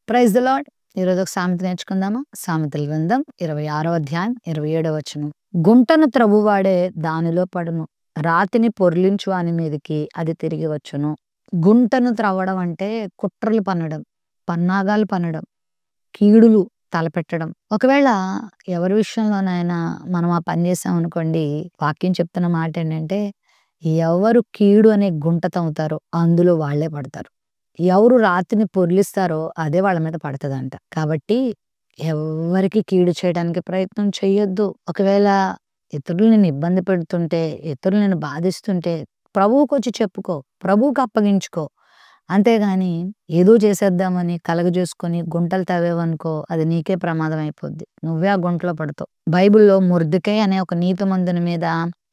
Praise the lord. ఈరోజు ఒక సామెత నేర్చుకుందామా? సామెతల గ్రంథం 26వ అధ్యాయం 27వ వచనం. గుంటను త్రవ్వువాడే దానిలో పడును, రాతిని పొర్లించు వాని మీదకి అది తిరిగి వచ్చును. గుంటను త్రవ్వడం అంటే కుట్రలు పన్నడం, పన్నాగాలు పన్నడం, కీడులు తలపెట్టడం. ఒకవేళ ఎవరి విషయంలోనైనా మనం ఆ పని చేసామనుకోండి, వాక్యం చెప్తున్న మాట ఏంటంటే, ఎవరు కీడు అనే గుంట తవ్వుతారో అందులో వాళ్ళే పడతారు. ఎవరు రాతిని పొర్లిస్తారో అదే వాళ్ళ మీద పడతదంట. కాబట్టి ఎవ్వరికి కీడు చేయడానికి ప్రయత్నం చెయ్యొద్దు. ఒకవేళ ఇతరులు నిన్ను ఇబ్బంది పెడుతుంటే, ఇతరులు నిన్ను బాధిస్తుంటే ప్రభువుకొచ్చి చెప్పుకో, ప్రభువుకి అప్పగించుకో. అంతేగాని ఏదో చేసేద్దామని కలగజేసుకొని గుంటలు తవ్వావనుకో, అది నీకే ప్రమాదం అయిపోద్ది. నువ్వే ఆ గుంటలో పడతావు. బైబిల్‌లో మొర్దెకై అనే ఒక నీతిమంతుని మీద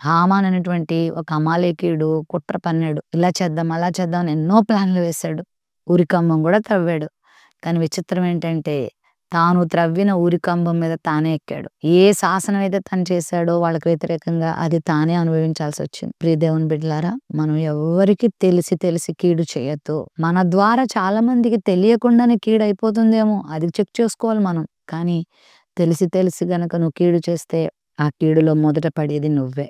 హామాన్ అనేటువంటి ఒక అమాలేకీయుడు కుట్ర పన్నాడు. ఇలా చేద్దాం, అలా చేద్దాం అని ఎన్నో ప్లాన్లు వేశాడు. ఉరికంబం కూడా త్రవ్వాడు. కానీ విచిత్రం ఏంటంటే, తాను త్రవ్విన ఉరికంబం మీద తానే ఎక్కాడు. ఏ శాసనం అయితే తను చేశాడో వాళ్ళకి వ్యతిరేకంగా అది తానే అనుభవించాల్సి వచ్చింది. ప్రియ దేవుని బిడ్డలారా, మనం ఎవ్వరికి తెలిసి కీడు చేయొద్దు. మన ద్వారా చాలా మందికి తెలియకుండానే కీడు అయిపోతుందేమో, అది చెక్ చేసుకోవాలి మనం. కానీ తెలిసి గనక నువ్వు కీడు చేస్తే ఆ కీడులో మొదట పడేది నువ్వే.